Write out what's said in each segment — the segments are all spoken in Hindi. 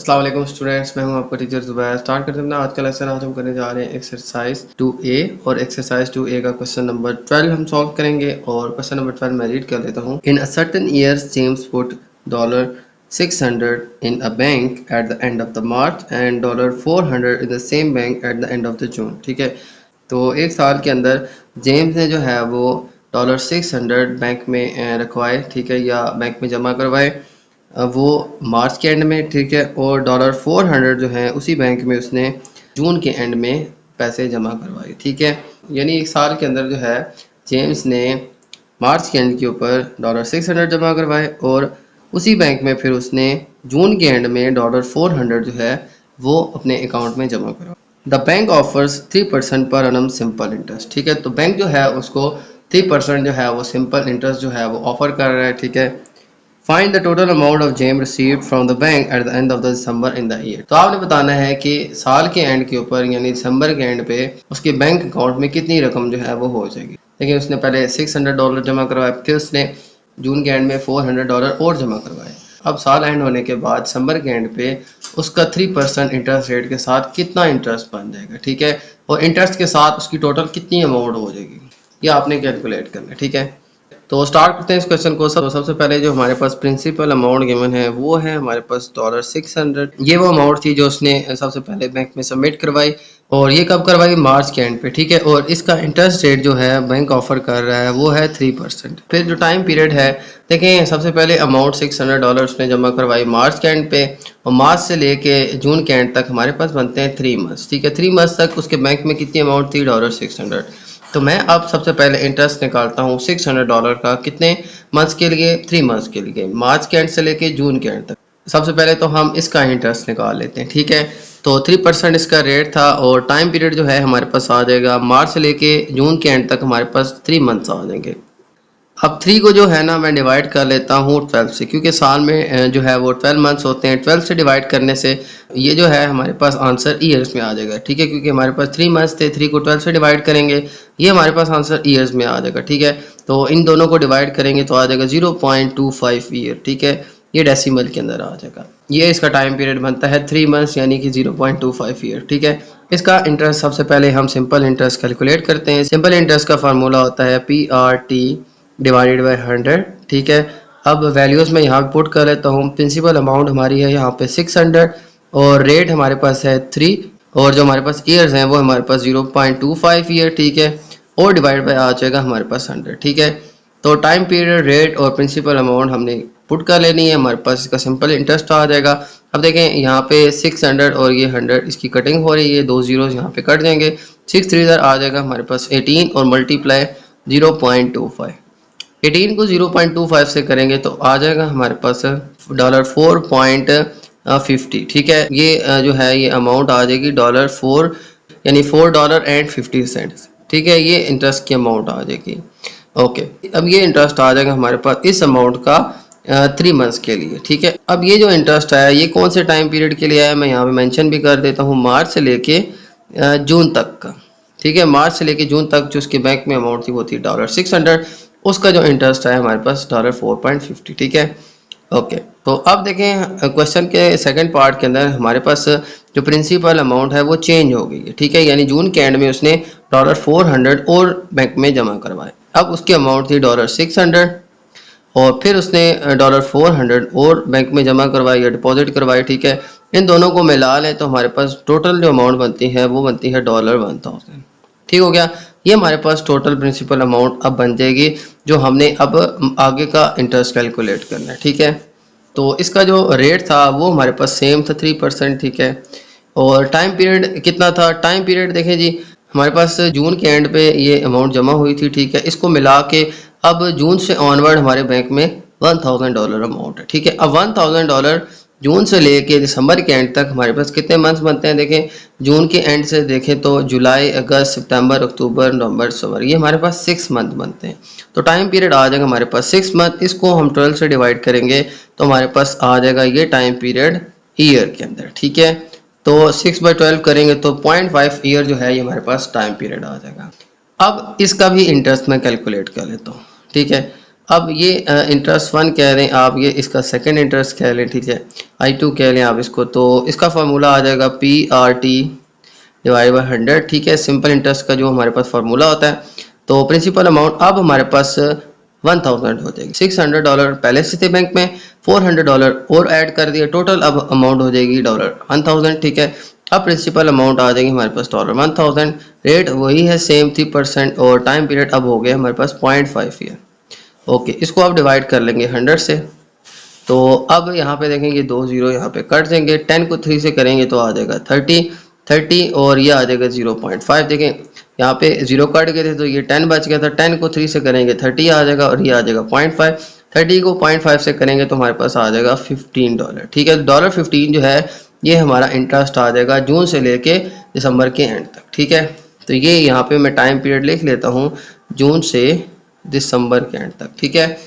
अस्सलाम वालेकुम स्टूडेंट्स, मैं हूं आपका टीचर जुबैर। स्टार्ट करते हैं अपना आज का लेसन। आज हम करने जा रहे हैं एक्सरसाइज 2A और एक्सरसाइज 2A का क्वेश्चन नंबर 12 हम सॉल्व करेंगे। और क्वेश्चन नंबर 12 मैं रीड कर लेता हूं। In a certain year James put $600 in a bank at the end of the March and $400 in the same bank at the end of the June. ठीक है, तो एक साल के अंदर जेम्स ने जो है वो $600 बैंक में रखवाए, ठीक है, या बैंक में जमा करवाए वो मार्च के एंड में, ठीक है, और $400 जो है उसी बैंक में उसने जून के एंड में पैसे जमा करवाए। ठीक है, यानी एक साल के अंदर जो है जेम्स ने मार्च के एंड के ऊपर $600 जमा करवाए और उसी बैंक में फिर उसने जून के एंड में $400 जो है वो अपने अकाउंट में जमा करवाए। The bank offers 3% per annum simple interest. ठीक है, तो बैंक जो है उसको 3% जो है वो सिंपल इंटरेस्ट जो है वो ऑफर कर रहा है। ठीक है, find the total amount of gem received from the bank at the end of the December in the year. तो आपने बताना है कि साल के एंड के ऊपर यानी दिसंबर के एंड पे उसके बैंक अकाउंट में कितनी रकम जो है वो हो जाएगी। देखिए, उसने पहले $600 जमा करवाया, फिर उसने जून के एंड में $400 और जमा करवाए। अब साल एंड होने के बाद दिसंबर के एंड पे उसका 3% इंटरेस्ट रेट के साथ कितना इंटरेस्ट बन जाएगा। ठीक है, और इंटरेस्ट के साथ उसकी टोटल कितनी अमाउंट हो जाएगी ये आपने कैलकुलेट करना है। ठीक है, तो स्टार्ट करते हैं इस क्वेश्चन को। सबसे पहले जो हमारे पास प्रिंसिपल अमाउंट गिवन है वो है हमारे पास $600। ये वो अमाउंट थी जो उसने सबसे पहले बैंक में सबमिट करवाई और ये कब करवाई, मार्च के एंड पे। ठीक है, और इसका इंटरेस्ट रेट जो है बैंक ऑफर कर रहा है वो है 3%। फिर जो टाइम पीरियड है, देखें, सबसे पहले अमाउंट $600 उसने जमा करवाई मार्च के एंड पे और मार्च से लेके जून के एंड तक हमारे पास बनते हैं 3 मंथ्स। ठीक है, 3 मंथ्स तक उसके बैंक में कितनी अमाउंट थी, $600। तो मैं अब सबसे पहले इंटरेस्ट निकालता हूँ $600 का, कितने मंथ्स के लिए, 3 मंथ्स के लिए, मार्च के एंड से लेके जून के एंड तक। सबसे पहले तो हम इसका इंटरेस्ट निकाल लेते हैं। ठीक है, तो 3% इसका रेट था और टाइम पीरियड जो है हमारे पास आ जाएगा मार्च से लेके जून के एंड तक हमारे पास 3 मंथ्स आ जाएंगे। अब 3 को जो है ना मैं डिवाइड कर लेता हूँ 12 से, क्योंकि साल में जो है वो 12 मंथ्स होते हैं। 12 से डिवाइड करने से ये जो है हमारे पास आंसर ईयर्स में आ जाएगा। ठीक है, क्योंकि हमारे पास 3 मंथ्स थे, 3 को 12 से डिवाइड करेंगे, ये हमारे पास आंसर ईयर्स में आ जाएगा। ठीक है, तो इन दोनों को डिवाइड करेंगे तो आ जाएगा 0.25 ईयर। ठीक है, ये डेसिमल के अंदर आ जाएगा। ये इसका टाइम पीरियड बनता है 3 मंथ्स यानी कि 0.25 ईयर। ठीक है, इसका इंटरेस्ट सबसे पहले हम सिंपल इंटरेस्ट कैलकुलेट करते हैं। सिंपल इंटरेस्ट का फार्मूला होता है PRT डिवाइडेड बाय 100। ठीक है, अब वैल्यूज़ में यहाँ पुट कर लेता हूँ। प्रिंसिपल अमाउंट हमारी है यहाँ पे 600 और रेट हमारे पास है 3 और जो हमारे पास ईयर्स हैं वो हमारे पास 0.25 ईयर। ठीक है, और डिवाइड बाय आ जाएगा हमारे पास 100। ठीक है, तो टाइम पीरियड, रेट और प्रिंसिपल अमाउंट हमने पुट कर लेनी है, हमारे पास इसका सिंपल इंटरेस्ट आ जाएगा। अब देखें यहाँ पे 600 और ये 100 इसकी कटिंग हो रही है, 2 जीरोस यहाँ पे कट जाएंगे, 6 3 आ जाएगा हमारे पास 18 और मल्टीप्लाई 0.25। 18 को 0.25 से करेंगे तो आ जाएगा हमारे पास $4.50। ठीक है, ये जो है ये अमाउंट आ जाएगी $4 यानी $4.50। ठीक है, ये इंटरेस्ट की अमाउंट आ जाएगी। ओके, अब ये इंटरेस्ट आ जाएगा हमारे पास इस अमाउंट का 3 मंथ्स के लिए। ठीक है, अब ये जो इंटरेस्ट आया ये कौन से टाइम पीरियड के लिए आया, मैं यहाँ पे मेंशन भी कर देता हूँ, मार्च से लेके जून तक का। ठीक है, मार्च से लेके जून तक जो उसके बैंक में अमाउंट थी वो थी $600, उसका जो इंटरेस्ट है हमारे पास $4.50। ठीक है, ओके, तो अब देखें क्वेश्चन के सेकंड पार्ट के अंदर हमारे पास जो प्रिंसिपल अमाउंट है वो चेंज हो गई है। ठीक है, यानी जून के एंड में उसने $400 और बैंक में जमा करवाए। अब उसकी अमाउंट थी $600 और फिर उसने $400 और बैंक में जमा करवाई या डिपॉजिट करवाई। ठीक है, इन दोनों को मिला लें तो हमारे पास टोटल जो अमाउंट बनती है वो बनती है $1000। ठीक हो गया, ये हमारे पास टोटल प्रिंसिपल अमाउंट अब बन जाएगी जो हमने अब आगे का इंटरेस्ट कैलकुलेट करना है। ठीक है, तो इसका जो रेट था वो हमारे पास सेम था 3%। ठीक है, और टाइम पीरियड कितना था, टाइम पीरियड देखें जी, हमारे पास जून के एंड पे ये अमाउंट जमा हुई थी। ठीक है, इसको मिला के अब जून से ऑनवर्ड हमारे बैंक में $1000 अमाउंट है। ठीक है, अब $1000 जून से लेके दिसंबर के एंड तक हमारे पास कितने मंथ्स बनते हैं, देखें जून के एंड से देखें तो जुलाई, अगस्त, सितंबर, अक्टूबर, नवंबर, दिसंबर, ये हमारे पास 6 मंथ बनते हैं। तो टाइम पीरियड आ जाएगा हमारे पास 6 मंथ। इसको हम 12 से डिवाइड करेंगे तो हमारे पास आ जाएगा ये टाइम पीरियड ईयर के अंदर। ठीक है, तो 6/12 करेंगे तो 0.5 ईयर जो है ये हमारे पास टाइम पीरियड आ जाएगा। अब इसका भी इंटरेस्ट मैं कैलकुलेट कर लेता हूँ। ठीक है, अब ये इंटरेस्ट 1 कह रहे हैं आप, ये इसका सेकंड इंटरेस्ट कह लें, ठीक है, I2 कह लें आप इसको। तो इसका फार्मूला आ जाएगा PRT डिवाइड बाई 100, ठीक है, सिंपल इंटरेस्ट का जो हमारे पास फार्मूला होता है। तो प्रिंसिपल अमाउंट अब हमारे पास 1000 हो जाएगी। $600 पहले से थे बैंक में, $400 और ऐड कर दिया, टोटल अब अमाउंट हो जाएगी $1000, ठीक है। अब प्रिंसिपल अमाउंट आ जाएगी हमारे पास $1000, रेट वही है सेम 3% और टाइम पीरियड अब हो गया हमारे पास 0.5 ईयर। ओके, इसको आप डिवाइड कर लेंगे 100 से। तो अब यहाँ पे देखेंगे 2 जीरो यहाँ पे कट देंगे, 10 को 3 से करेंगे तो आ जाएगा 30 और ये आ जाएगा 0.5। देखें यहाँ पे 0 कट गए थे तो ये 10 बच गया था, 10 को 3 से करेंगे 30 आ जाएगा और ये आ जाएगा 0.5। 30 को 0.5 से करेंगे तो हमारे पास आ जाएगा $15, ठीक है। $15 जो है ये हमारा इंटरेस्ट आ जाएगा जून से लेके दिसंबर के एंड तक, ठीक है। तो ये यहाँ पे मैं टाइम पीरियड लिख लेता हूँ, जून से दिसंबर के एंड तक, ठीक है।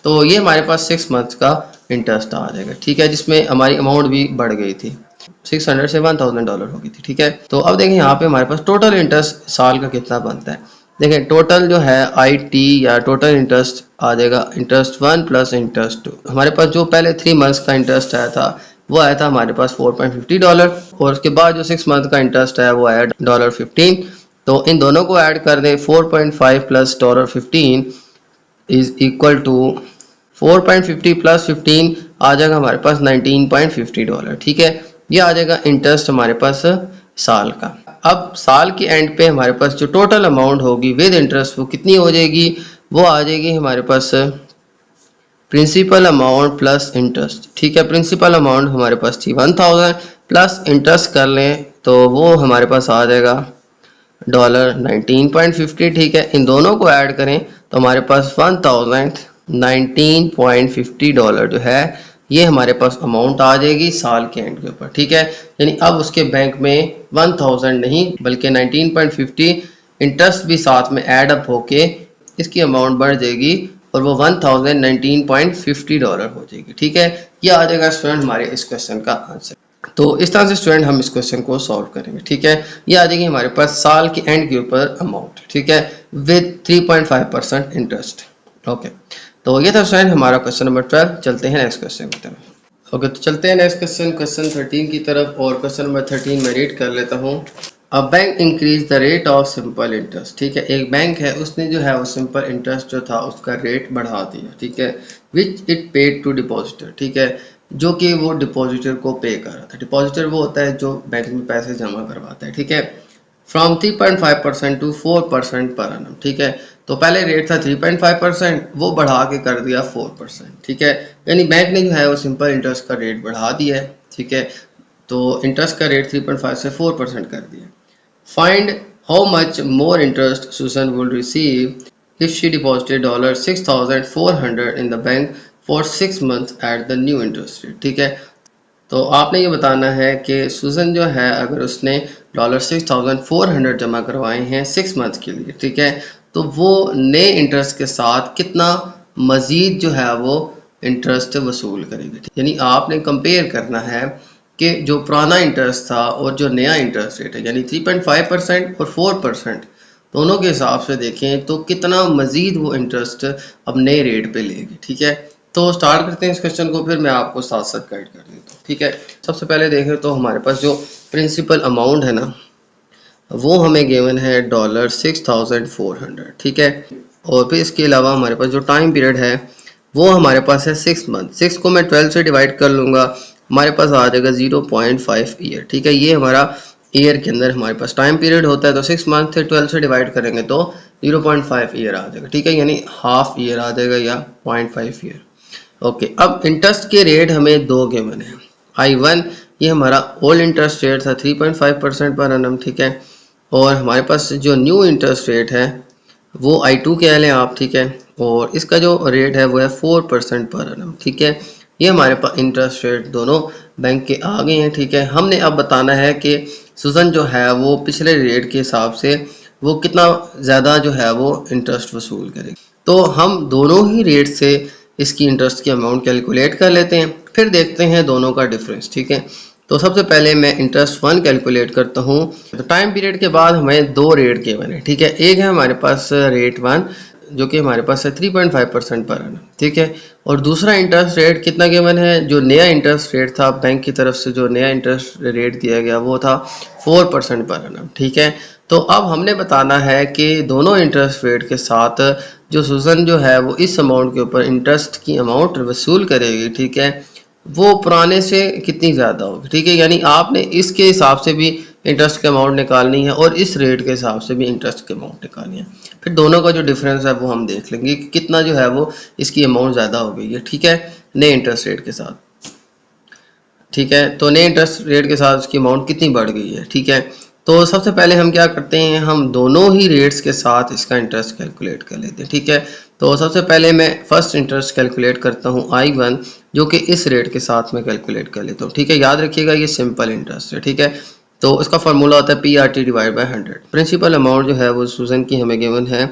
तो ये हमारे पास 6 मंथ्स का इंटरेस्ट आ जाएगा, ठीक है, जिसमें हमारी अमाउंट भी बढ़ गई थी, 600 से $1000 हो गई थी, ठीक है। तो अब देखें यहाँ पे हमारे पास टोटल इंटरेस्ट साल का कितना बनता है। देखें टोटल जो है IT या टोटल इंटरेस्ट आ जाएगा इंटरेस्ट 1 प्लस इंटरेस्ट 2। हमारे पास जो पहले 3 मंथ्स का इंटरेस्ट आया था वो आया था हमारे पास $4.50 और उसके बाद जो 6 मंथ का इंटरेस्ट आया वो आया $15। तो इन दोनों को ऐड कर दें, 4.5 plus $15 is equal to 4.50 plus 15 आ जाएगा हमारे पास $19.50, ठीक है। ये आ जाएगा इंटरेस्ट हमारे पास साल का। अब साल के एंड पे हमारे पास जो टोटल अमाउंट होगी विद इंटरेस्ट वो कितनी हो जाएगी, वो आ जाएगी हमारे पास प्रिंसिपल अमाउंट प्लस इंटरेस्ट, ठीक है। प्रिंसिपल अमाउंट हमारे पास थी 1000 प्लस इंटरेस्ट कर लें तो वो हमारे पास आ जाएगा $19.50, ठीक है। इन दोनों को ऐड करें तो हमारे पास $1950 जो है ये हमारे पास अमाउंट आ जाएगी साल के एंड के ऊपर, ठीक है। यानी अब उसके बैंक में 1000 नहीं बल्कि 19.50 इंटरेस्ट भी साथ में ऐड अप होके इसकी अमाउंट बढ़ जाएगी और वो $1950 हो जाएगी, ठीक है। ये आ जाएगा स्टूडेंट हमारे इस क्वेश्चन का आंसर। तो इस तरह से स्टूडेंट हम इस क्वेश्चन को सॉल्व करेंगे, ठीक है। ये आ जाएगी हमारे पास साल के एंड के ऊपर अमाउंट, ठीक है, विद 3.5% इंटरेस्ट। ओके, तो ये था स्टूडेंट हमारा क्वेश्चन नंबर 12। चलते हैं नेक्स्ट क्वेश्चन की तरफ। ओके, तो चलते हैं नेक्स्ट क्वेश्चन 13 की तरफ और क्वेश्चन नंबर 13 मैं रीड कर लेता हूँ। A bank increase the rate of simple interest, ठीक है। एक बैंक है उसने जो है वो सिंपल इंटरेस्ट जो था उसका रेट बढ़ा दिया, ठीक है, which it paid to depositor, ठीक है, जो कि वो डिपॉजिटर को पे कर रहा था। डिपॉजिटर वो होता है जो बैंक में पैसे जमा करवाता है, ठीक है। फ्रॉम 3.5% टू 4% पर annum, ठीक है। तो पहले रेट था 3.5%, वो बढ़ा के कर दिया 4%, ठीक है। यानी बैंक ने जो है वो सिंपल इंटरेस्ट का रेट बढ़ा दिया है, ठीक है। तो इंटरेस्ट का रेट 3.5 से 4% कर दिया। Find how much more interest Susan will receive if she deposited $6,400 in the bank for 6 months at the new interest rate, ठीक है। तो आपने ये बताना है कि सुजन जो है अगर उसने $6,400 जमा करवाए हैं 6 मंथ के लिए, ठीक है, तो वो नए इंटरेस्ट के साथ कितना मजीद जो है वो इंटरेस्ट वसूल करेगी। यानी आपने कंपेयर करना है कि जो पुराना इंटरेस्ट था और जो नया इंटरेस्ट रेट है यानी 3.5% और 4% दोनों के हिसाब से देखें तो कितना मजीद वो इंटरेस्ट अब नए रेट पे लेगी, ठीक है। तो स्टार्ट करते हैं इस क्वेश्चन को, फिर मैं आपको साथ साथ गाइड कर देता हूँ, ठीक है। सबसे पहले देखें तो हमारे पास जो प्रिंसिपल अमाउंट है ना वो हमें गिवन है $6,400, ठीक है। और फिर इसके अलावा हमारे पास जो टाइम पीरियड है वो हमारे पास है 6 मंथ। 6 को मैं 12 से डिवाइड कर लूँगा, हमारे पास आ जाएगा 0.5 ईयर, ठीक है। ये हमारा ईयर के अंदर हमारे पास टाइम पीरियड होता है, तो 6 मंथ से 12 से डिवाइड करेंगे तो 0.5 ईयर आ जाएगा, ठीक है, यानी हाफ ईयर आ जाएगा या 0.5 ईयर। ओके, अब इंटरेस्ट के रेट हमें दो गिवन है। I1 ये हमारा ओल्ड इंटरेस्ट रेट था 3.5% पर annum, ठीक है। और हमारे पास जो न्यू इंटरेस्ट रेट है वो I2 कह लें आप, ठीक है, और इसका जो रेट है वो है 4% पर annum, ठीक है। ये हमारे पास इंटरेस्ट रेट दोनों बैंक के आ गए हैं, ठीक है। हमने अब बताना है कि सुजन जो है वो पिछले रेट के हिसाब से वो कितना ज़्यादा जो है वो इंटरेस्ट वसूल करेगी। तो हम दोनों ही रेट से इसकी इंटरेस्ट की अमाउंट कैलकुलेट कर लेते हैं, फिर देखते हैं दोनों का डिफरेंस, ठीक है। तो सबसे पहले मैं इंटरेस्ट 1 कैलकुलेट करता हूँ। तो टाइम पीरियड के बाद हमें दो रेट गिवन है, ठीक है। एक है हमारे पास रेट 1 जो कि हमारे पास है 3.5% पर annum, ठीक है। और दूसरा इंटरेस्ट रेट कितना गिवन है, जो नया इंटरेस्ट रेट था बैंक की तरफ से, जो नया इंटरेस्ट रेट दिया गया वो था 4% पर annum, ठीक है। तो अब हमने बताना है कि दोनों इंटरेस्ट रेट के साथ जो सुजन जो है वो इस अमाउंट के ऊपर इंटरेस्ट की अमाउंट वसूल करेगी, ठीक है, वो पुराने से कितनी ज़्यादा होगी, ठीक है। यानी आपने इसके हिसाब से भी इंटरेस्ट की अमाउंट निकालनी है और इस रेट के हिसाब से भी इंटरेस्ट की अमाउंट निकालनी है। फिर दोनों का जो डिफरेंस है वो हम देख लेंगे कि कितना जो है वो इसकी अमाउंट ज़्यादा हो गई है, ठीक है, नए इंटरेस्ट रेट के साथ, ठीक है। तो नए इंटरेस्ट रेट के साथ उसकी अमाउंट कितनी बढ़ गई है, ठीक है। तो सबसे पहले हम क्या करते हैं, हम दोनों ही रेट्स के साथ इसका इंटरेस्ट कैलकुलेट कर लेते हैं, ठीक है। तो सबसे पहले मैं फर्स्ट इंटरेस्ट कैलकुलेट करता हूँ I1, जो कि इस रेट के साथ मैं कैलकुलेट कर लेता हूँ, ठीक है। याद रखिएगा ये सिंपल इंटरेस्ट है, ठीक है। तो इसका फार्मूला होता है PRT divide by 100। Principal amount जो है वो सुजन की हमें गिवन है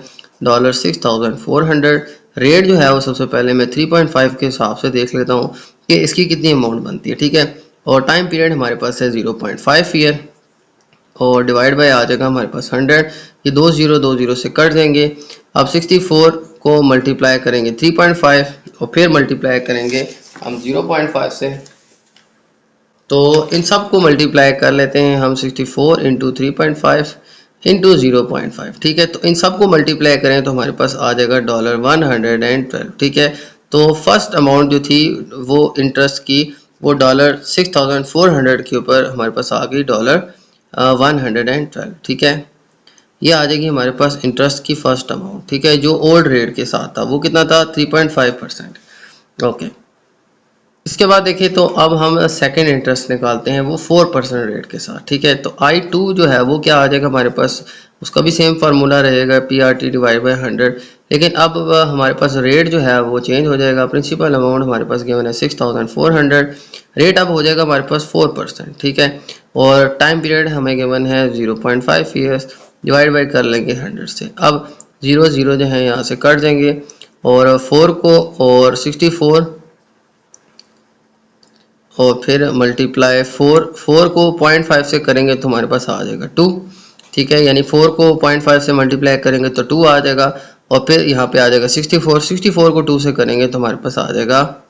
$6,400। रेट जो है वो सबसे पहले मैं 3.5 के हिसाब से देख लेता हूँ कि इसकी कितनी अमाउंट बनती है, ठीक है। और टाइम पीरियड हमारे पास है 0.5 ईयर और डिवाइड बाय आ जाएगा हमारे पास 100। ये दो जीरो से कट देंगे। अब 64 को मल्टीप्लाई करेंगे 3.5 और फिर मल्टीप्लाई करेंगे हम 0.5 से। तो इन सब को मल्टीप्लाई कर लेते हैं हम 64 इंटू 3.5 इंटू 0.5, ठीक है। तो इन सब को मल्टीप्लाई करें तो हमारे पास आ जाएगा $112, ठीक है। तो फर्स्ट अमाउंट जो थी वो इंटरेस्ट की वो $6,400 के ऊपर हमारे पास आ गई $112, ठीक है। ये आ जाएगी हमारे पास इंटरेस्ट की फर्स्ट अमाउंट, ठीक है, जो ओल्ड रेट के साथ था वो कितना था 3.5%, ओके। इसके बाद देखिए तो अब हम सेकंड इंटरेस्ट निकालते हैं वो 4% रेट के साथ, ठीक है। तो I2 जो है वो क्या आ जाएगा हमारे पास, उसका भी सेम फार्मूला रहेगा PRT डिवाइड बाई 100, लेकिन अब हमारे पास रेट जो है वो चेंज हो जाएगा। प्रिंसिपल अमाउंट हमारे पास गिवन है 6,400, रेट अब हो जाएगा हमारे पास 4%, ठीक है। और टाइम पीरियड हमें गिवन है 0.5 ईयर्स, डिवाइड बाई कर लेंगे 100 से। अब 0 जो है यहाँ से कट देंगे और 4 को और 64 और फिर मल्टीप्लाई 4 को 0.5 से करेंगे तो हमारे पास आ जाएगा 2, ठीक है। यानी 4 को 0.5 से मल्टीप्लाई करेंगे तो 2 आ जाएगा और फिर यहाँ पे आ जाएगा 64 को 2 से करेंगे तो हमारे पास आ जाएगा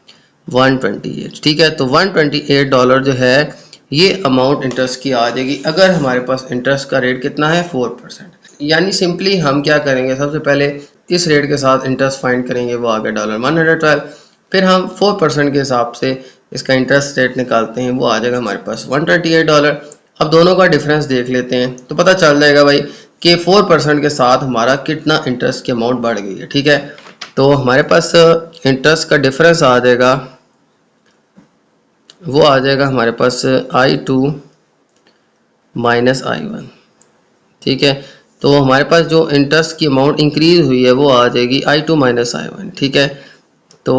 128, ठीक है। तो $128 जो है ये अमाउंट इंटरेस्ट की आ जाएगी अगर हमारे पास इंटरेस्ट का रेट कितना है 4%। यानी सिंपली हम क्या करेंगे, सबसे पहले इस रेट के साथ इंटरेस्ट फाइंड करेंगे, वो आ गया $112। फिर हम 4% के हिसाब से इसका इंटरेस्ट रेट निकालते हैं, वो आ जाएगा हमारे पास $128। अब दोनों का डिफरेंस देख लेते हैं तो पता चल जाएगा भाई कि 4% के साथ हमारा कितना इंटरेस्ट की अमाउंट बढ़ गई है, ठीक है। तो हमारे पास इंटरेस्ट का डिफरेंस आ जाएगा, वो आ जाएगा हमारे पास I2 माइनस I1, ठीक है। तो हमारे पास जो इंटरेस्ट की अमाउंट इंक्रीज हुई है वो आ जाएगी I2 माइनस I1, ठीक है। तो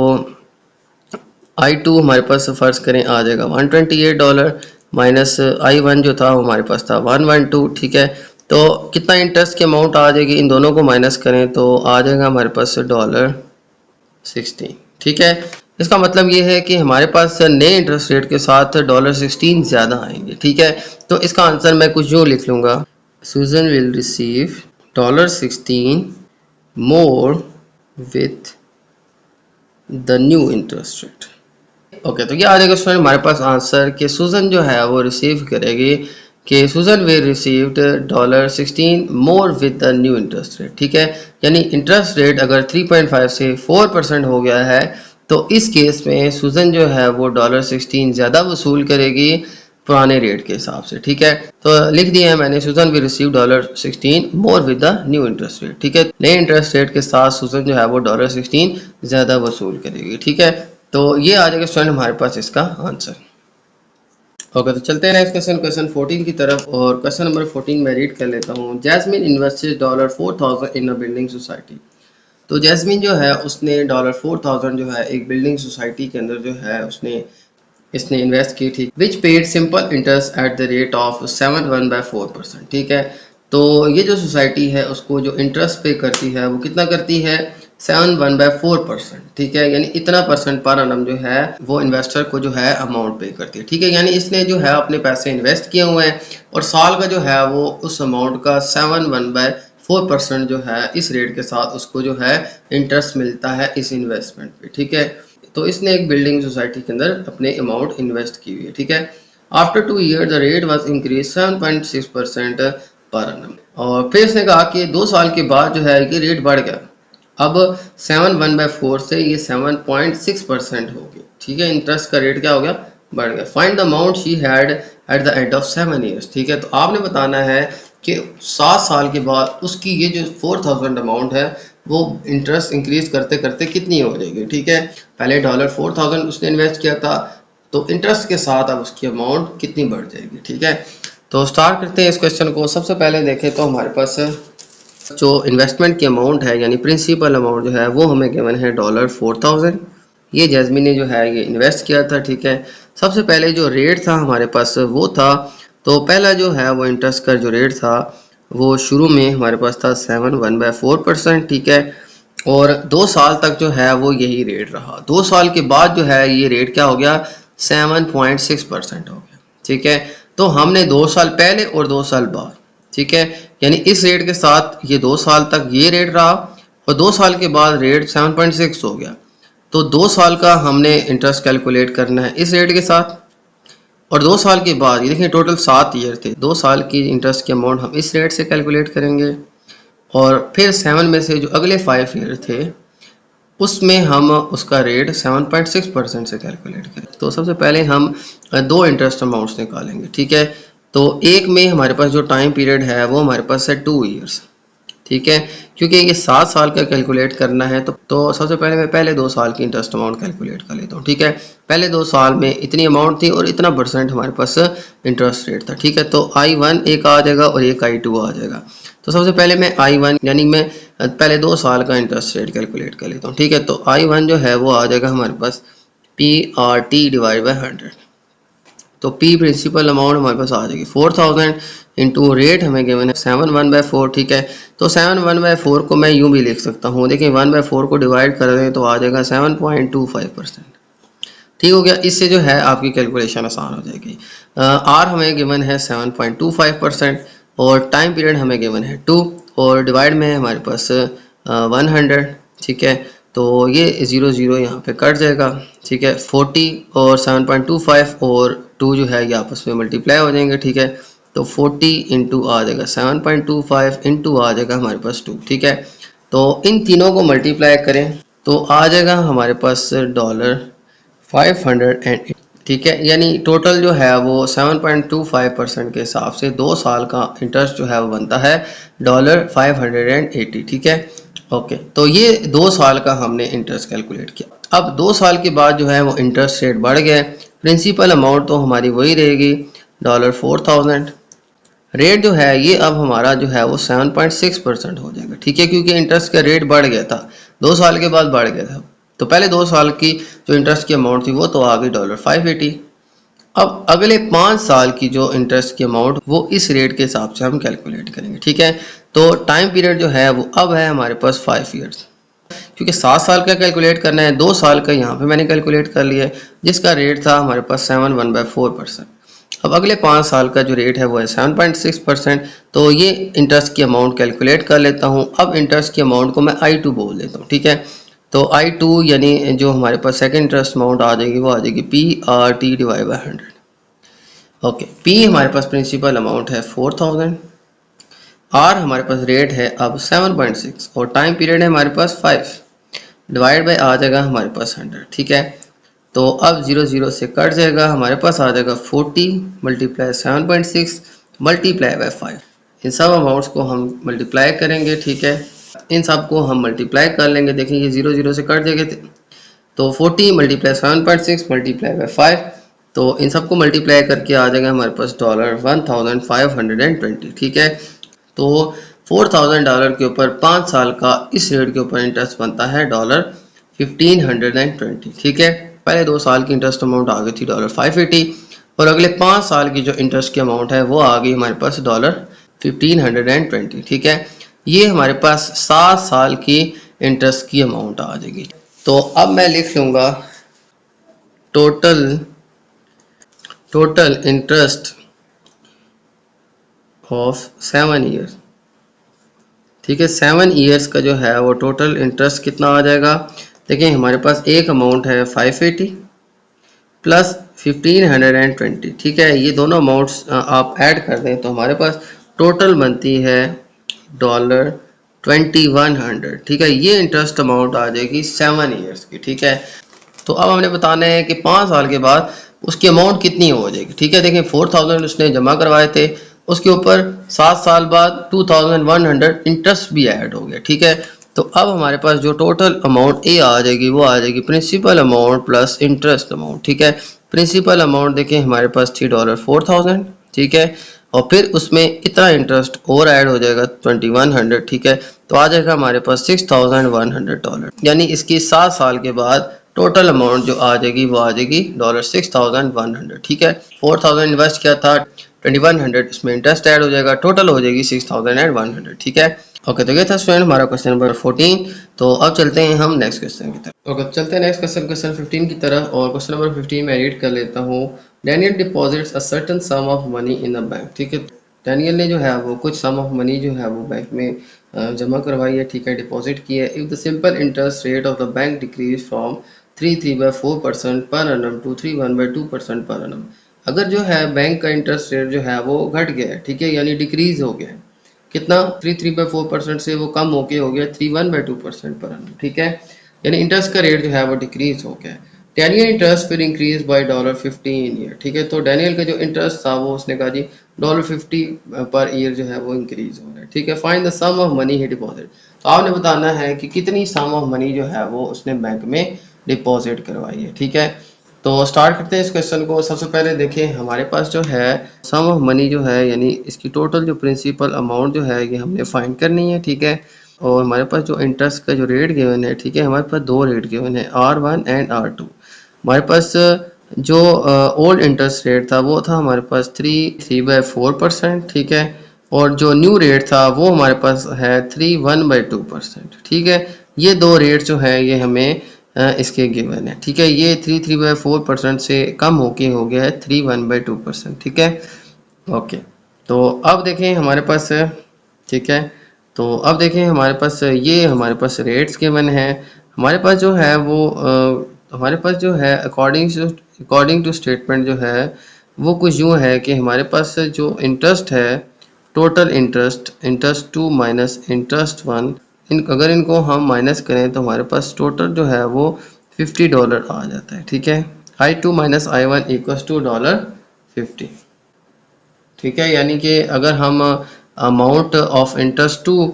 I2 हमारे पास फर्ज करें आ जाएगा $128 माइनस I1 जो था हमारे पास था 112, ठीक है। तो कितना इंटरेस्ट की अमाउंट आ जाएगी, इन दोनों को माइनस करें तो आ जाएगा हमारे पास $16, ठीक है। इसका मतलब ये है कि हमारे पास नए इंटरेस्ट रेट के साथ $16 ज़्यादा आएंगे, ठीक है। तो इसका आंसर मैं कुछ यूँ लिख लूँगा, Susan will receive $16 more with the new interest rate. Okay, तो ये आ जाएगा स्टूडेंट हमारे पास आंसर कि सुजन जो है वो रिसीव करेगी कि Susan will received $16 more with the new interest rate, ठीक है। यानी इंटरेस्ट रेट अगर 3.5 से 4% हो गया है तो इस केस में सुजन जो है वो $16 ज़्यादा वसूल करेगी पुराने रेट के हिसाब से, ठीक है। तो लिख दिया है मैंने, Susan will receive $16 more with the new interest rate, ठीक है। नए इंटरेस्ट रेट के साथ सुजन जो है वो $16 ज़्यादा वसूल करेगी, ठीक है। तो ये आ जाएगा स्टूडेंट हमारे पास इसका आंसर। ओके, तो चलते हैं नेक्स्ट क्वेश्चन 14 की तरफ। और क्वेश्चन नंबर 14 मैं रीड कर लेता हूँ। जैस्मिन इन्वेस्टेड $4,000 इन अ बिल्डिंग सोसाइटी। तो जैस्मिन जो है उसने $4,000 जो है एक बिल्डिंग सोसाइटी के अंदर जो है इसने इन्वेस्ट की थी, which paid simple interest at the rate of 7/4%, ठीक है। तो ये जो सोसाइटी है उसको जो इंटरेस्ट पे करती है वो कितना करती है 7/4%, ठीक है। यानी इतना परसेंट पर annum जो है वो इन्वेस्टर को जो है अमाउंट पे करती है, ठीक है। यानी इसने जो है अपने पैसे इन्वेस्ट किए हुए हैं और साल का जो है वो उस अमाउंट का 7/4 4% जो है इस रेट के साथ उसको जो है इंटरेस्ट मिलता है इस इन्वेस्टमेंट पे, ठीक है। तो इसने एक बिल्डिंग सोसाइटी के अंदर अपने अमाउंट इन्वेस्ट की हुई है, ठीक है। After 2 year the rate was increase 7.6% पर annum। और फिर इसने कहा कि 2 साल के बाद जो है ये रेट बढ़ गया, अब 7/4 से ये 7.6% हो गया, ठीक है। इंटरेस्ट का रेट क्या हो गया, बढ़ गया। Find the amount she had eight the end of 7 years, ठीक है। तो आपने बताना है कि 7 साल के बाद उसकी ये जो 4000 अमाउंट है वो इंटरेस्ट इंक्रीज करते करते कितनी हो जाएगी, ठीक है। पहले $4000 उसने इन्वेस्ट किया था, तो इंटरेस्ट के साथ अब उसकी अमाउंट कितनी बढ़ जाएगी, ठीक है। तो स्टार्ट करते हैं इस क्वेश्चन को। सबसे पहले देखें तो हमारे पास जो इन्वेस्टमेंट की अमाउंट है यानी प्रिंसिपल अमाउंट जो है वो हमें गिवन है $4000। ये जैस्मिन ने जो है ये इन्वेस्ट किया था, ठीक है। सबसे पहले जो रेट था हमारे पास वो था, तो पहला जो है वो इंटरेस्ट का जो रेट था वो शुरू में हमारे पास था 7/4%, ठीक है। और 2 साल तक जो है वो यही रेट रहा। 2 साल के बाद जो है ये रेट क्या हो गया, 7.6% हो गया, ठीक है। तो हमने 2 साल पहले और 2 साल बाद, ठीक है, यानी इस रेट के साथ ये 2 साल तक ये रेट रहा और 2 साल के बाद रेट 7.6 हो गया। तो 2 साल का हमने इंटरेस्ट कैलकुलेट करना है इस रेट के साथ, और 2 साल के बाद ये देखिए टोटल 7 ईयर थे, 2 साल की इंटरेस्ट की अमाउंट हम इस रेट से कैलकुलेट करेंगे। और फिर 7 में से जो अगले 5 ईयर थे उसमें हम उसका रेट 7.6% से कैलकुलेट करें। तो सबसे पहले हम दो इंटरेस्ट अमाउंट्स निकालेंगे, ठीक है। तो एक में हमारे पास जो टाइम पीरियड है वो हमारे पास है 2 ईयर्स, ठीक है। क्योंकि ये 7 साल का कैलकुलेट करना है तो सबसे पहले मैं पहले 2 साल की इंटरेस्ट अमाउंट कैलकुलेट कर लेता हूँ, ठीक है। पहले 2 साल में इतनी अमाउंट थी और इतना परसेंट हमारे पास इंटरेस्ट रेट था, ठीक है। तो I1 एक आ जाएगा और एक I2 आ जाएगा। तो सबसे पहले मैं I1 यानी मैं पहले 2 साल का इंटरेस्ट रेट कैलकुलेट कर लेता हूँ, ठीक है। तो I1 जो है वो आ जाएगा हमारे पास PRT डिवाइड बाई 100। तो P प्रिंसिपल अमाउंट हमारे पास आ जाएगी 4000 इंटू रेट हमें गिवन है 7/4, ठीक है। तो 7/4 को मैं यूं भी लिख सकता हूँ, देखिए 1/4 को डिवाइड कर दें तो आ जाएगा 7.25%, ठीक हो गया। इससे जो है आपकी कैलकुलेशन आसान हो जाएगी। R हमें गिवन है 7.25% और टाइम पीरियड हमें गिवन है 2 और डिवाइड में है हमारे पास 100, ठीक है। तो ये 0 0 यहाँ पे कट जाएगा, ठीक है। 40 और 7.25 और 2 जो है ये आपस में मल्टीप्लाई हो जाएंगे, ठीक है। तो 40 इंटू आ जाएगा 7.25 इंटू आ जाएगा हमारे पास 2, ठीक है। तो इन तीनों को मल्टीप्लाई करें तो आ जाएगा हमारे पास $508, ठीक है। यानी टोटल जो है वो 7.25% के हिसाब से 2 साल का इंटरेस्ट जो है वो बनता है $580, ठीक है। ओके, तो ये 2 साल का हमने इंटरेस्ट कैलकुलेट किया। अब 2 साल के बाद जो है वो इंटरेस्ट रेट बढ़ गया, प्रिंसिपल अमाउंट तो हमारी वही रहेगी $4000। रेट जो है ये अब हमारा जो है वो 7.6% हो जाएगा, ठीक है। क्योंकि इंटरेस्ट का रेट बढ़ गया था, 2 साल के बाद बढ़ गया था। तो पहले 2 साल की जो इंटरेस्ट की अमाउंट थी वो तो आ गई $580। अब अगले 5 साल की जो इंटरेस्ट की अमाउंट वो इस रेट के हिसाब से हम कैलकुलेट करेंगे, ठीक है। तो टाइम पीरियड जो है वो अब है हमारे पास 5 ईयर्स। क्योंकि 7 साल का कैलकुलेट करना है, 2 साल का यहाँ पे मैंने कैलकुलेट कर लिया है जिसका रेट था हमारे पास 7/4%। अब अगले 5 साल का जो रेट है वो है 7.6%। तो ये इंटरेस्ट की अमाउंट कैलकुलेट कर लेता हूँ। अब इंटरेस्ट की अमाउंट को मैं I2 बोल देता हूँ, ठीक है। तो I2 यानी जो हमारे पास सेकेंड इंटरेस्ट अमाउंट आ जाएगी वो आ जाएगी PRT divide by 100। Okay, P हमारे पास प्रिंसिपल अमाउंट है 4000, R हमारे पास रेट है अब 7.6 और टाइम पीरियड है हमारे पास 5, डिवाइड बाई आ जाएगा हमारे पास 100, ठीक है। तो अब 0 0 से कट जाएगा, हमारे पास आ जाएगा 40 मल्टीप्लाई 7.6 मल्टीप्लाई बाई 5। इन सब अमाउंट्स को हम मल्टीप्लाई करेंगे, ठीक है। इन सब को हम मल्टीप्लाई कर लेंगे, देखें ये 0 0 से कट जाएंगे। तो 40 मल्टीप्लाई 7.6 मल्टीप्लाई बाई 5, तो इन सबको मल्टीप्लाई करके आ जाएगा हमारे पास $1520, ठीक है। तो $4000 के ऊपर 5 साल का इस रेट के ऊपर इंटरेस्ट बनता है $1520, ठीक है। पहले 2 साल की इंटरेस्ट अमाउंट आ गई थी $580 और अगले 5 साल की जो इंटरेस्ट की अमाउंट है वो आ गई हमारे पास $1520, ठीक है। ये हमारे पास 7 साल की इंटरेस्ट की अमाउंट आ जाएगी। तो अब मैं लिख लूँगा टोटल इंटरेस्ट ऑफ 7 ईयर्स, ठीक है। 7 ईयर्स का जो है वो टोटल इंटरेस्ट कितना आ जाएगा। देखिए हमारे पास एक अमाउंट है 580 प्लस 1520, ठीक है। ये दोनों अमाउंट्स आप ऐड कर दें तो हमारे पास टोटल बनती है $2100, ठीक है। ये इंटरेस्ट अमाउंट आ जाएगी 7 ईयर्स की, ठीक है। तो अब हमने बताना है कि 5 साल के बाद उसकी अमाउंट कितनी हो जाएगी, ठीक है। देखें 4000 उसने जमा करवाए थे, उसके ऊपर 7 साल बाद 2100 इंटरेस्ट भी ऐड हो गया, ठीक है। तो अब हमारे पास जो टोटल अमाउंट ए आ जाएगी वो आ जाएगी principal amount plus interest amount, ठीक है। प्रिंसिपल अमाउंट देखें हमारे पास थी $4000, ठीक है। और फिर उसमें इतना इंटरेस्ट और ऐड हो जाएगा 2100, ठीक है। तो आ जाएगा हमारे पास $6100, यानी इसकी 7 साल के बाद टोटल अमाउंट जो आ जाएगी वो आ जाएगी $6100, ठीक है। 4000 इन्वेस्ट किया था, 2100 इसमें इंटरेस्ट ऐड हो जाएगा, टोटल हो जाएगी 6100, ठीक है। ओके, तो ये था स्टूडेंट हमारा क्वेश्चन नंबर 14। तो अब चलते हैं हम नेक्स्ट क्वेश्चन की तरफ। ओके, चलते हैं नेक्स्ट क्वेश्चन 15 की तरफ। और क्वेश्चन नंबर 15 में रीड कर लेता हूँ। Daniel deposits a certain some of money in a bank, ठीक है। डैनियल ने जो है वो कुछ सम ऑफ मनी जो है वो बैंक में जमा करवाई है, ठीक है, डिपॉजिट की है। If the simple interest rate of the bank decrease from 3.4% पर annum टू 3.2% पर annum। अगर जो है बैंक का इंटरेस्ट रेट जो है वो घट गया है, ठीक है, यानी डिक्रीज हो गया है। कितना 3.4% से वो कम होके हो गया 3.1/2% पर annum, ठीक है। यानी इंटरेस्ट का रेट जो है वो डिक्रीज हो गया है। डैनियल इंटरेस्ट फिर इंक्रीज बाय $50 ईयर, ठीक है। तो डैनियल का जो इंटरेस्ट था वो उसने कहा जी $50 पर ईयर जो है वो इंक्रीज हो रहा है, ठीक है। Find the sum of money he deposit. तो आपने बताना है कि कितनी सम ऑफ मनी जो है वो उसने बैंक में डिपॉजिट करवाई है, ठीक है। तो स्टार्ट करते हैं इस क्वेश्चन को। सबसे पहले देखें हमारे पास जो है सम ऑफ मनी जो है यानी इसकी टोटल जो प्रिंसिपल अमाउंट जो है ये हमने फाइंड करनी है, ठीक है। और हमारे पास जो इंटरेस्ट का जो रेट गिवन है, ठीक है, हमारे पास दो रेट गिवन है R1 एंड R2। हमारे पास जो ओल्ड इंटरेस्ट रेट था वो था हमारे पास 3/4%, ठीक है। और जो न्यू रेट था वो हमारे पास है 3/1/2%, ठीक है। ये दो रेट जो है ये हमें इसके गिवन है, ठीक है। ये 3/4% से कम होके हो गया है 3/1/2%, ठीक है। ओके, तो अब देखें हमारे पास, ठीक है। तो अब देखें हमारे पास ये हमारे पास रेट्स गिवन है। हमारे पास जो है वो हमारे पास जो है अकॉर्डिंग टू स्टेटमेंट जो है वो कुछ यूँ है कि हमारे पास जो इंटरेस्ट है, टोटल इंटरेस्ट 2 माइनस इंटरेस्ट 1, अगर इनको हम माइनस करें तो हमारे पास टोटल जो है वो $50 आ जाता है, ठीक है। I2 minus I1 equals to $50, ठीक है। यानी कि अगर हम अमाउंट ऑफ इंटरेस्ट 2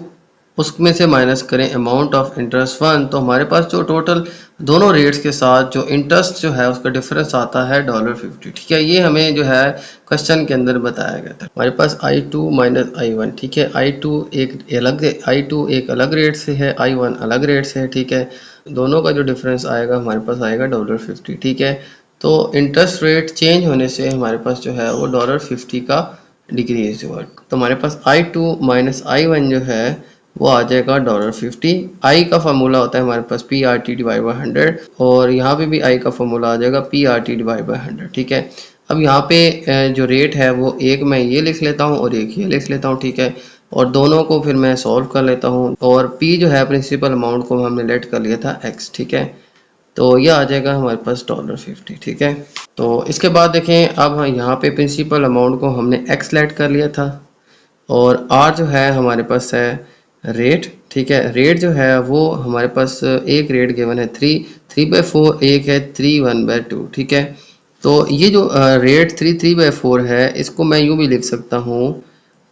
उसमें से माइनस करें अमाउंट ऑफ इंटरेस्ट 1 तो हमारे पास जो टोटल दोनों रेट्स के साथ जो इंटरेस्ट जो है उसका डिफरेंस आता है $50, ठीक है। ये हमें जो है क्वेश्चन के अंदर बताया गया था। हमारे पास I2 माइनस I1, ठीक है। I2 एक अलग रेट से है, I1 अलग रेट से है, ठीक है। दोनों का जो डिफरेंस आएगा हमारे पास आएगा $50, ठीक है। तो इंटरेस्ट रेट चेंज होने से हमारे पास जो है वो $50 का डिक्रीज हुआ। तो हमारे पास I2 माइनस I1 जो है वो आ जाएगा $50। I का फार्मूला होता है हमारे पास PRT डिवाइड बाई 100 और यहाँ पे भी I का फार्मूला आ जाएगा PRT डिवाइड बाई 100, ठीक है। अब यहाँ पे जो रेट है वो एक मैं ये लिख लेता हूँ और एक ये लिख लेता हूँ, ठीक है। और दोनों को फिर मैं सॉल्व कर लेता हूँ और P जो है प्रिंसिपल अमाउंट को हमने लेट कर लिया था X, ठीक है। तो यह आ जाएगा हमारे पास $50, ठीक है। तो इसके बाद देखें अब यहाँ पे प्रिंसिपल अमाउंट को हमने X लेट कर लिया था और R जो है हमारे पास है रेट, ठीक है। रेट जो है वो हमारे पास एक रेट गिवन है 3/4, एक है 3/1/2, ठीक है। तो ये जो रेट 3/4 है इसको मैं यूँ भी लिख सकता हूँ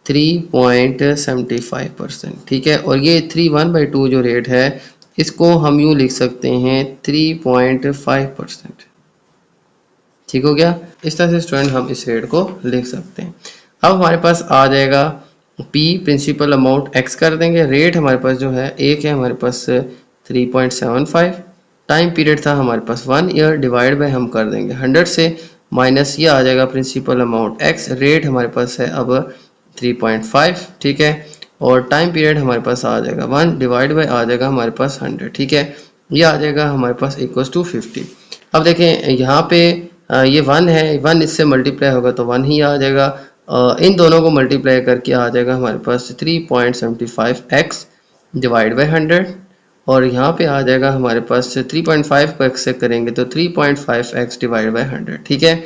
3.75%, ठीक है। और ये 3/1/2 जो रेट है इसको हम यूँ लिख सकते हैं 3.5%, ठीक हो गया। इस तरह से स्टूडेंट हम इस रेट को लिख सकते हैं। अब हमारे पास आ जाएगा P प्रिंसिपल अमाउंट X कर देंगे। रेट हमारे पास जो है एक है हमारे पास 3.75, टाइम पीरियड था हमारे पास 1 ईयर, डिवाइड बाय हम कर देंगे 100 से, माइनस ये आ जाएगा प्रिंसिपल अमाउंट X। रेट हमारे पास है अब 3.5, ठीक है। और टाइम पीरियड हमारे पास आ जाएगा 1 डिवाइड बाय आ जाएगा हमारे पास 100, ठीक है। ये आ जाएगा हमारे पास इक्वल्स टू 50। अब देखें यहाँ पे ये 1 है, 1 इससे मल्टीप्लाई होगा तो 1 ही आ जाएगा। इन दोनों को मल्टीप्लाई करके आ जाएगा हमारे पास 3.75x डिवाइड बाई 100 और यहाँ पे आ जाएगा हमारे पास 3.5 को x से करेंगे तो 3.5x डिवाइड बाई 100। ठीक है,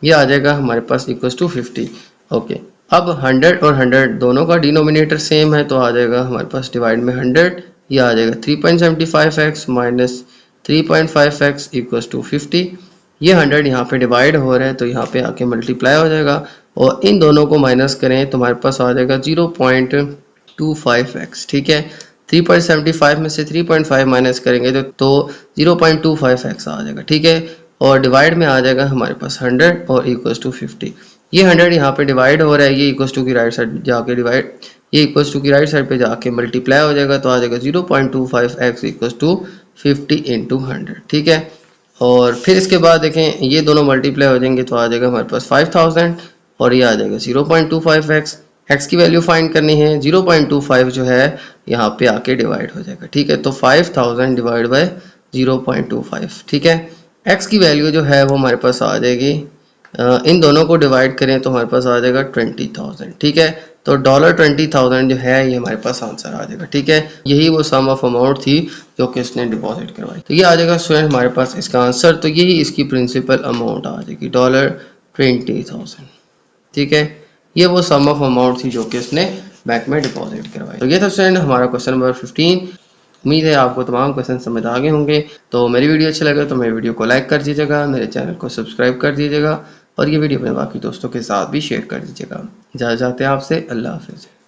ये आ जाएगा हमारे पास इक्वल्स टू 50। ओके, अब 100 और 100 दोनों का डिनोमिनेटर सेम है तो आ जाएगा हमारे पास डिवाइड में 100, ये आ जाएगा 3.75x minus 3.5x equals to 50। ये 100 यहाँ पे डिवाइड हो रहा है तो यहाँ पे आके मल्टीप्लाई हो जाएगा और इन दोनों को माइनस करें तो हमारे पास आ जाएगा 0.25x। ठीक है, 3.75 में से 3.5 माइनस करेंगे तो 0.25x आ जाएगा। ठीक है, और डिवाइड में आ जाएगा हमारे पास 100 और इक्वल्स टू 50। ये 100 यहाँ पे डिवाइड हो रहा है, ये इक्वल्स टू की राइट साइड जाके डिवाइड, ये इक्वल्स टू की राइट साइड पे जाके मल्टीप्लाई हो जाएगा तो आ जाएगा 0.25x इक्वल्स टू 50 इंटू 100। ठीक है, और फिर इसके बाद देखें ये दोनों मल्टीप्लाई हो जाएंगे तो आ जाएगा हमारे पास 5000 और ये आ जाएगा 0.25x। x की वैल्यू फाइंड करनी है, 0.25 जो है यहाँ पे आके डिवाइड हो जाएगा। ठीक है, तो 5000 डिवाइड बाय 0.25। ठीक है, x की वैल्यू जो है वो हमारे पास आ जाएगी, इन दोनों को डिवाइड करें तो हमारे पास आ जाएगा 20,000। ठीक है, तो $20,000 जो है ये हमारे पास आंसर आ जाएगा। ठीक है, यही वो सम ऑफ अमाउंट थी जो कि इसने डिपॉजिट करवाई, तो ये आ जाएगा स्टूडेंट हमारे पास इसका आंसर। तो यही इसकी प्रिंसिपल अमाउंट आ जाएगी $20,000। ठीक है, ये वो सम ऑफ अमाउंट थी जो कि इसने बैंक में डिपॉजिट करवाई। तो ये था स्टूडेंट हमारा क्वेश्चन नंबर 15। उम्मीद है आपको तमाम क्वेश्चन समझ आ गए होंगे। तो मेरी वीडियो अच्छी लगे तो मेरी वीडियो को लाइक कर दीजिएगा, मेरे चैनल को सब्सक्राइब कर दीजिएगा और ये वीडियो अपने बाकी दोस्तों के साथ भी शेयर कर दीजिएगा। इजाज़त चाहते हैं आपसे, अल्लाह हाफिज़।